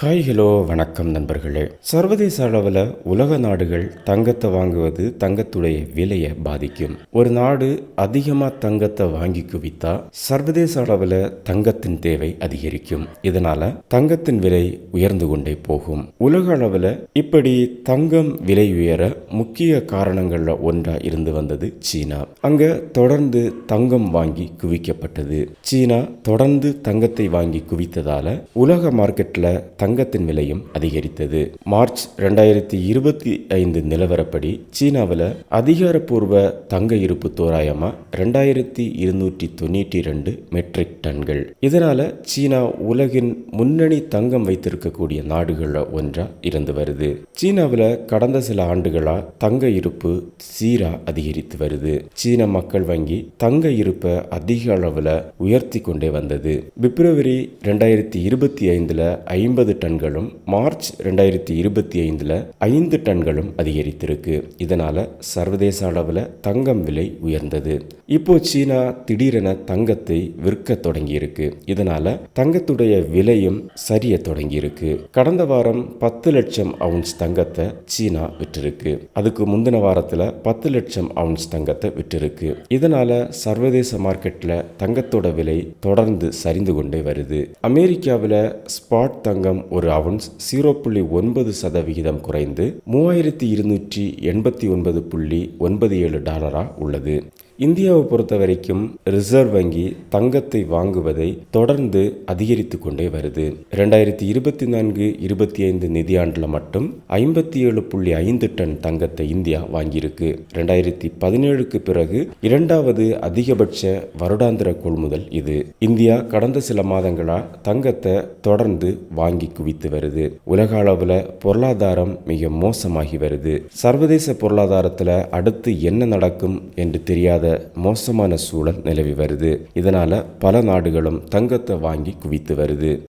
Hi hello வணக்கம் நண்பர்களே. சர்வதேச அளவில் உலக நாடுகள் தங்கத்தை வாங்குவது தங்கத்துடைய விலையை பாதிக்கும். ஒரு நாடு அதிகமாக தங்கத்தை வாங்கி குவித்தா சர்வதேச அளவில் தங்கத்தின் தேவை அதிகரிக்கும். இதனால தங்கத்தின் விலை உயர்ந்து கொண்டே போகும். உலக அளவில் இப்படி தங்கம் விலை உயர முக்கிய காரணங்கள்ல ஒன்றா இருந்து வந்தது சீனா. அங்க தொடர்ந்து தங்கம் வாங்கி குவிக்கப்பட்டது. சீனா தொடர்ந்து தங்கத்தை வாங்கி குவித்ததால உலக மார்க்கெட்ல தங்கத்தின் விலையும் அதிகரித்தது. மார்ச் 2025 நிலவரப்படி சீனாவில் அதிகாரப்பூர்வ தங்க இருப்பு தோராயமா 2292 மெட்ரிக் டன்கள். இதனால சீனா உலகின் முன்னணி தங்கம் வைத்திருக்கக்கூடிய நாடுகள்ல ஒன்றா இருந்து வருது. சீனாவில் கடந்த சில ஆண்டுகளா தங்க இருப்பு சீரா அதிகரித்து வருது. சீன மக்கள் வங்கி தங்க இருப்பை அதிக அளவில் உயர்த்தி கொண்டே வந்தது. பிப்ரவரி 2025 50 டன்களும் மார்ச் 2025 5 டன்களும் அதிகரித்திருக்கு. இதனால சர்வதேச அளவில் தங்கம் விலை உயர்ந்தது. இப்போ சீனா திடீரென தங்கத்தை விற்க தொடங்கி இருக்கு. இதனால தங்கத்துடைய விலையும் சரிய தொடங்கி இருக்கு. கடந்த வாரம் 10 லட்சம் அவுன்ஸ் தங்கத்தை சீனா விற்றிருக்கு. அதுக்கு முந்தின வாரத்துல 10 லட்சம் அவுன்ஸ் தங்கத்தை விற்றிருக்கு. இதனால சர்வதேச மார்க்கெட்ல தங்கத்தோட விலை தொடர்ந்து சரிந்து கொண்டே வருது. அமெரிக்காவில் ஸ்பாட் தங்கம் ஒரு அவுன்ஸ் 0.9% குறைந்து $3289.97 உள்ளது. இந்தியாவை பொறுத்த வரைக்கும் ரிசர்வ் வங்கி தங்கத்தை வாங்குவதை தொடர்ந்து அதிகரித்து கொண்டே வருது. 2024-25 நிதியாண்டில் மட்டும் 57.5 டன் தங்கத்தை இந்தியா வாங்கியிருக்கு. 2017க்கு பிறகு இரண்டாவது அதிகபட்ச வருடாந்திர கொள்முதல் இது. இந்தியா கடந்த சில மாதங்களா தங்கத்தை தொடர்ந்து வாங்கி குவித்து வருது. உலக அளவில் பொருளாதாரம் மிக மோசமாகி வருது. சர்வதேச பொருளாதாரத்தில் அடுத்து என்ன நடக்கும் என்று தெரியாத மோசமான சூழல் நிலவி வருது. இதனால பல நாடுகளும் தங்கத்தை வாங்கி குவித்து வருது.